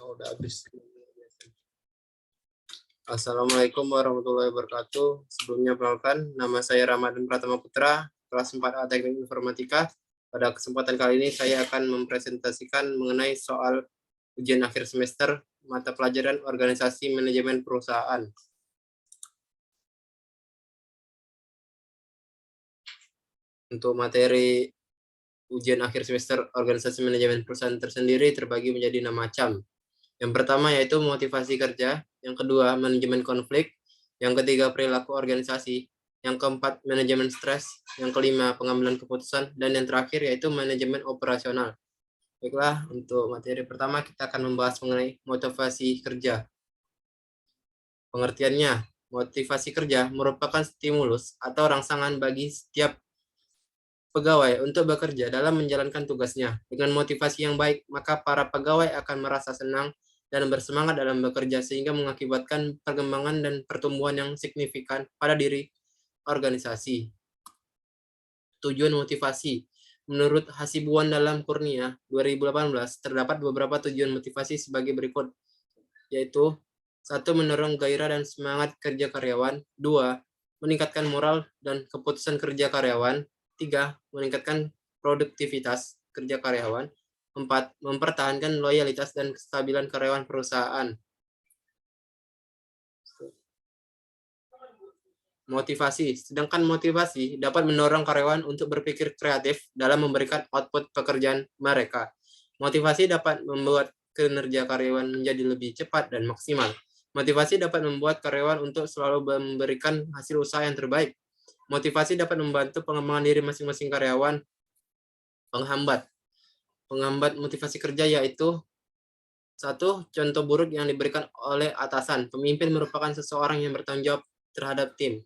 udah habis. Assalamualaikum warahmatullahi wabarakatuh. Sebelumnya perkenalkan, nama saya Ramadan Pratama Putra, kelas 4A Teknik Informatika. Pada kesempatan kali ini saya akan mempresentasikan mengenai soal ujian akhir semester mata pelajaran organisasi manajemen perusahaan. Untuk materi ujian akhir semester organisasi manajemen perusahaan tersendiri terbagi menjadi 6 macam. Yang pertama yaitu motivasi kerja, yang kedua manajemen konflik, yang ketiga perilaku organisasi, yang keempat manajemen stres, yang kelima pengambilan keputusan, dan yang terakhir yaitu manajemen operasional. Baiklah, untuk materi pertama kita akan membahas mengenai motivasi kerja. Pengertiannya, motivasi kerja merupakan stimulus atau rangsangan bagi setiap pegawai untuk bekerja dalam menjalankan tugasnya. Dengan motivasi yang baik, maka para pegawai akan merasa senang dan bersemangat dalam bekerja sehingga mengakibatkan perkembangan dan pertumbuhan yang signifikan pada diri organisasi. Tujuan motivasi. Menurut Hasibuan dalam Kurnia 2018, terdapat beberapa tujuan motivasi sebagai berikut, yaitu 1. Mendorong gairah dan semangat kerja karyawan. 2. Meningkatkan moral dan keputusan kerja karyawan. 3. Meningkatkan produktivitas kerja karyawan. 4. Mempertahankan loyalitas dan kestabilan karyawan perusahaan. Motivasi. Sedangkan motivasi dapat mendorong karyawan untuk berpikir kreatif dalam memberikan output pekerjaan mereka. Motivasi dapat membuat kinerja karyawan menjadi lebih cepat dan maksimal. Motivasi dapat membuat karyawan untuk selalu memberikan hasil usaha yang terbaik. Motivasi dapat membantu pengembangan diri masing-masing karyawan. Penghambat motivasi kerja yaitu 1. Contoh buruk yang diberikan oleh atasan. Pemimpin merupakan seseorang yang bertanggung jawab terhadap tim.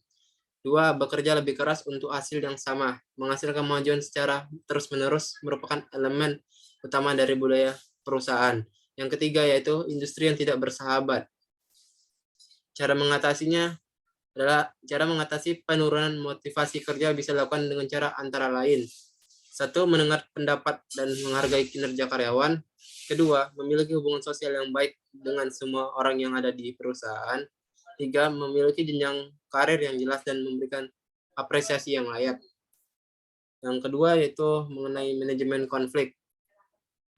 2. Bekerja lebih keras untuk hasil yang sama. Menghasilkan kemajuan secara terus-menerus merupakan elemen utama dari budaya perusahaan. Yang ketiga yaitu industri yang tidak bersahabat. Cara mengatasinya adalah cara mengatasi penurunan motivasi kerja bisa dilakukan dengan cara antara lain. 1. Mendengar pendapat dan menghargai kinerja karyawan. 2. Memiliki hubungan sosial yang baik dengan semua orang yang ada di perusahaan. 3. Memiliki jenjang karir yang jelas dan memberikan apresiasi yang layak. Yang kedua yaitu mengenai manajemen konflik.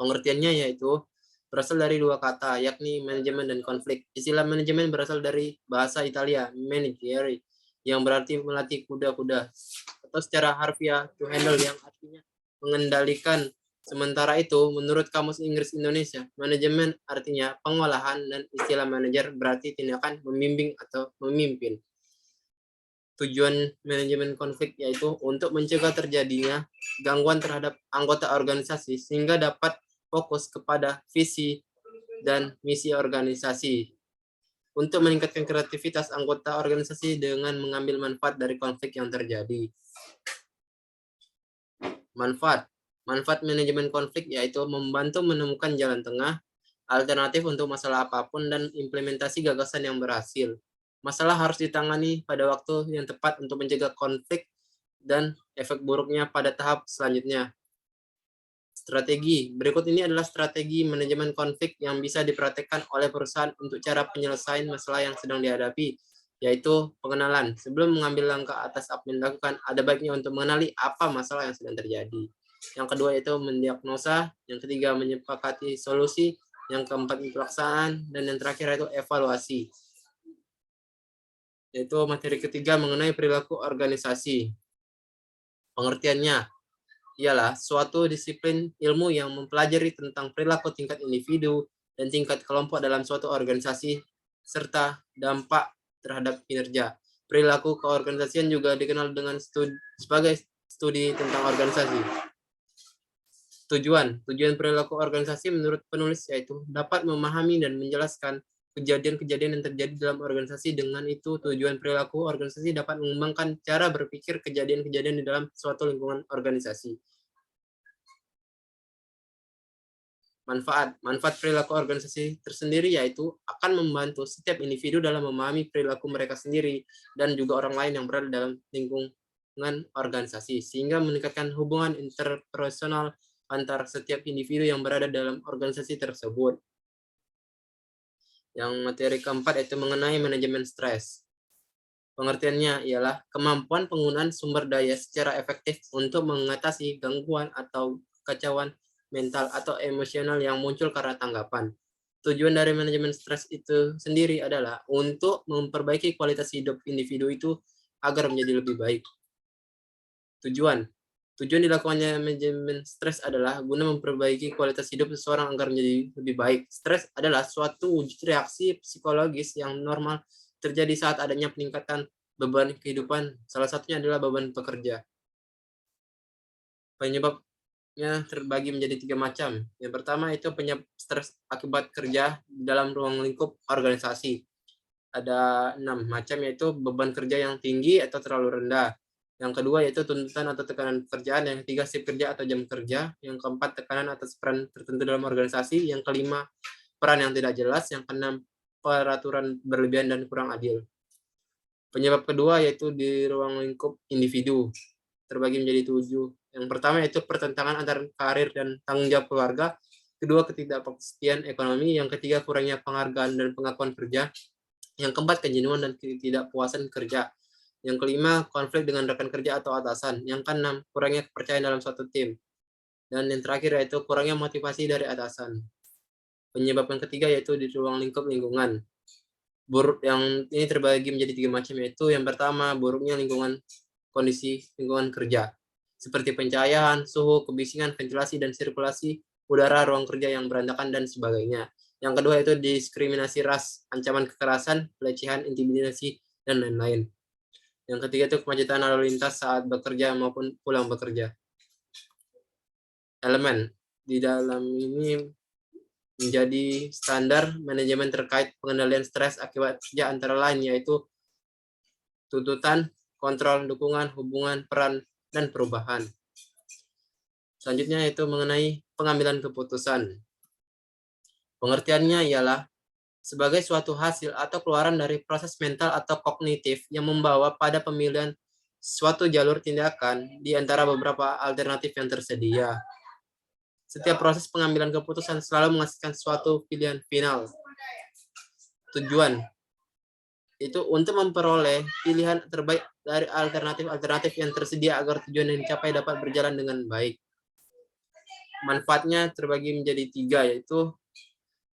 Pengertiannya yaitu berasal dari dua kata, yakni manajemen dan konflik. Istilah manajemen berasal dari bahasa Italia, managere, yang berarti melatih kuda-kuda, atau secara harfiah to handle, yang artinya mengendalikan. Sementara itu, menurut Kamus Inggris Indonesia, manajemen artinya pengolahan, dan istilah manajer berarti tindakan membimbing atau memimpin. Tujuan manajemen konflik yaitu untuk mencegah terjadinya gangguan terhadap anggota organisasi sehingga dapat fokus kepada visi dan misi organisasi. Untuk meningkatkan kreativitas anggota organisasi dengan mengambil manfaat dari konflik yang terjadi. Manfaat manajemen konflik yaitu membantu menemukan jalan tengah, alternatif untuk masalah apapun, dan implementasi gagasan yang berhasil. Masalah harus ditangani pada waktu yang tepat untuk mencegah konflik dan efek buruknya pada tahap selanjutnya. Strategi. Berikut ini adalah strategi manajemen konflik yang bisa dipraktekkan oleh perusahaan untuk cara penyelesaian masalah yang sedang dihadapi, yaitu pengenalan. Sebelum mengambil langkah atas apa yang dilakukan, ada baiknya untuk mengenali apa masalah yang sedang terjadi. Yang kedua yaitu mendiagnosa, yang ketiga menyepakati solusi, yang keempat pelaksanaan, dan yang terakhir yaitu evaluasi. Yaitu materi ketiga mengenai perilaku organisasi. Pengertiannya ialah suatu disiplin ilmu yang mempelajari tentang perilaku tingkat individu dan tingkat kelompok dalam suatu organisasi serta dampak terhadap kinerja. Perilaku keorganisasian juga dikenal dengan sebagai studi tentang organisasi. Tujuan perilaku organisasi menurut penulis yaitu dapat memahami dan menjelaskan kejadian-kejadian yang terjadi dalam organisasi. Dengan itu, tujuan perilaku organisasi dapat mengembangkan cara berpikir kejadian-kejadian di dalam suatu lingkungan organisasi. Manfaat perilaku organisasi tersendiri yaitu akan membantu setiap individu dalam memahami perilaku mereka sendiri dan juga orang lain yang berada dalam lingkungan organisasi, sehingga meningkatkan hubungan interpersonal antar setiap individu yang berada dalam organisasi tersebut. Yang materi keempat yaitu mengenai manajemen stres. Pengertiannya ialah kemampuan penggunaan sumber daya secara efektif untuk mengatasi gangguan atau kekacauan mental atau emosional yang muncul karena tanggapan. Tujuan dari manajemen stres itu sendiri adalah untuk memperbaiki kualitas hidup individu itu agar menjadi lebih baik. Tujuan Tujuan dilakukannya manajemen stres adalah guna memperbaiki kualitas hidup seseorang agar menjadi lebih baik. Stres adalah suatu wujud reaksi psikologis yang normal terjadi saat adanya peningkatan beban kehidupan. Salah satunya adalah beban pekerja. Penyebabnya terbagi menjadi 3 macam. Yang pertama itu penyebab stres akibat kerja di dalam ruang lingkup organisasi. Ada 6 macam, yaitu beban kerja yang tinggi atau terlalu rendah. Yang kedua yaitu tuntutan atau tekanan pekerjaan. Yang ketiga shift kerja atau jam kerja. Yang keempat tekanan atas peran tertentu dalam organisasi. Yang kelima peran yang tidak jelas. Yang keenam peraturan berlebihan dan kurang adil. Penyebab kedua yaitu di ruang lingkup individu, terbagi menjadi 7. Yang pertama yaitu pertentangan antara karir dan tanggung jawab keluarga. Kedua, ketidakpastian ekonomi. Yang ketiga, kurangnya penghargaan dan pengakuan kerja. Yang keempat, kejenuhan dan ketidakpuasan kerja. Yang kelima, konflik dengan rekan kerja atau atasan. Yang keenam, kurangnya kepercayaan dalam suatu tim. Dan yang terakhir yaitu kurangnya motivasi dari atasan. Penyebab yang ketiga yaitu di ruang lingkup lingkungan. Yang ini terbagi menjadi 3 macam, yaitu yang pertama, buruknya kondisi lingkungan kerja. Seperti pencahayaan, suhu, kebisingan, ventilasi, dan sirkulasi udara ruang kerja yang berantakan, dan sebagainya. Yang kedua itu diskriminasi ras, ancaman kekerasan, pelecehan, intimidasi, dan lain-lain. Yang ketiga itu kemacetan lalu lintas saat bekerja maupun pulang bekerja. Elemen di dalam ini menjadi standar manajemen terkait pengendalian stres akibat kerja antara lain yaitu tuntutan, kontrol, dukungan, hubungan, peran, dan perubahan. Selanjutnya yaitu mengenai pengambilan keputusan. Pengertiannya ialah sebagai suatu hasil atau keluaran dari proses mental atau kognitif yang membawa pada pemilihan suatu jalur tindakan di antara beberapa alternatif yang tersedia. Setiap proses pengambilan keputusan selalu menghasilkan suatu pilihan final. Tujuan itu untuk memperoleh pilihan terbaik dari alternatif-alternatif yang tersedia agar tujuan yang dicapai dapat berjalan dengan baik. Manfaatnya terbagi menjadi 3, yaitu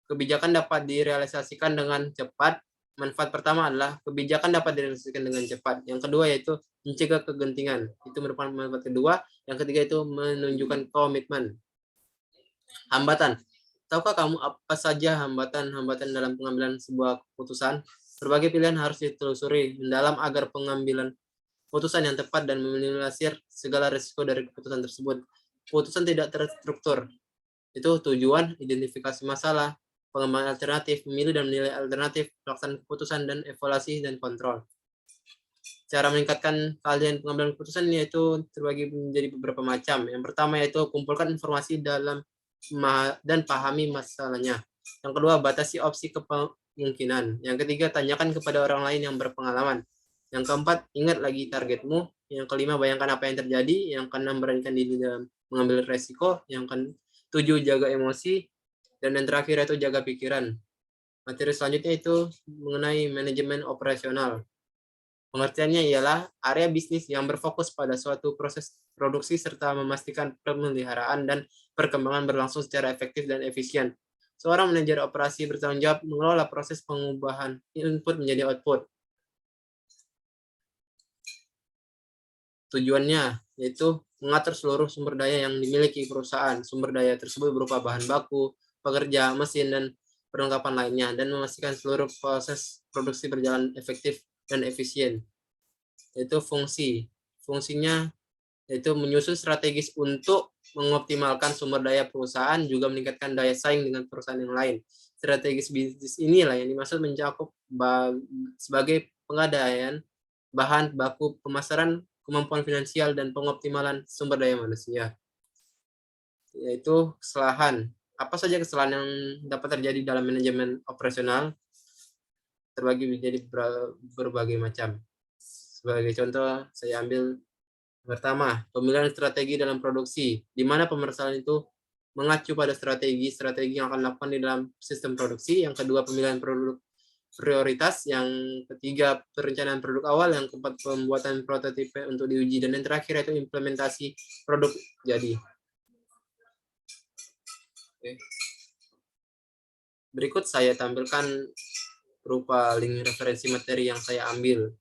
kebijakan dapat direalisasikan dengan cepat. Manfaat pertama adalah kebijakan dapat direalisasikan dengan cepat. Yang kedua yaitu mencegah kegentingan. Itu merupakan manfaat kedua. Yang ketiga itu menunjukkan komitmen. Hambatan. Tahukah kamu apa saja hambatan-hambatan dalam pengambilan sebuah keputusan? Berbagai pilihan harus ditelusuri mendalam agar pengambilan keputusan yang tepat dan meminimalisir segala risiko dari keputusan tersebut. Keputusan tidak terstruktur. Itu tujuan, identifikasi masalah, pengembangan alternatif, memilih dan menilai alternatif, pelaksanaan keputusan, dan evaluasi dan kontrol. Cara meningkatkan keahlian pengambilan keputusan yaitu terbagi menjadi beberapa macam. Yang pertama yaitu kumpulkan informasi dan pahami masalahnya. Yang kedua, batasi opsi kemungkinan. Yang ketiga, tanyakan kepada orang lain yang berpengalaman. Yang keempat, ingat lagi targetmu. Yang kelima, bayangkan apa yang terjadi. Yang keenam, beranikan diri dalam mengambil resiko. Yang ketujuh, jaga emosi. Dan yang terakhir itu jaga pikiran. Materi selanjutnya itu mengenai manajemen operasional. Pengertiannya ialah area bisnis yang berfokus pada suatu proses produksi serta memastikan pemeliharaan dan perkembangan berlangsung secara efektif dan efisien. Seorang manajer operasi bertanggung jawab mengelola proses pengubahan input menjadi output. Tujuannya yaitu mengatur seluruh sumber daya yang dimiliki perusahaan. Sumber daya tersebut berupa bahan baku, pekerja, mesin, dan perlengkapan lainnya, dan memastikan seluruh proses produksi berjalan efektif dan efisien. Yaitu fungsinya yaitu menyusun strategis untuk mengoptimalkan sumber daya perusahaan, juga meningkatkan daya saing dengan perusahaan yang lain. Strategis bisnis inilah yang dimaksud mencakup sebagai pengadaan bahan baku, pemasaran, kemampuan finansial, dan pengoptimalan sumber daya manusia. Yaitu kesalahan. Apa saja kesalahan yang dapat terjadi dalam manajemen operasional? Terbagi menjadi berbagai macam. Sebagai contoh, saya ambil pertama, pemilihan strategi dalam produksi, di mana pemersalahan itu mengacu pada strategi yang akan dilakukan di dalam sistem produksi. Yang kedua, pemilihan produk prioritas. Yang ketiga, perencanaan produk awal. Yang keempat, pembuatan prototipe untuk diuji. Dan yang terakhir itu implementasi produk jadi. Oke. Berikut saya tampilkan berupa link referensi materi yang saya ambil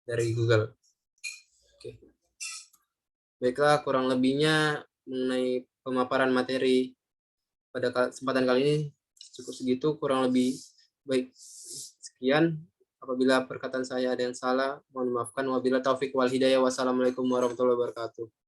dari Google. Oke. Baiklah, kurang lebihnya mengenai pemaparan materi pada kesempatan kali ini cukup segitu, kurang lebih baik. Sekian, apabila perkataan saya ada yang salah, mohon maafkan. Wabillahi taufik wal hidayah. Wassalamualaikum warahmatullahi wabarakatuh.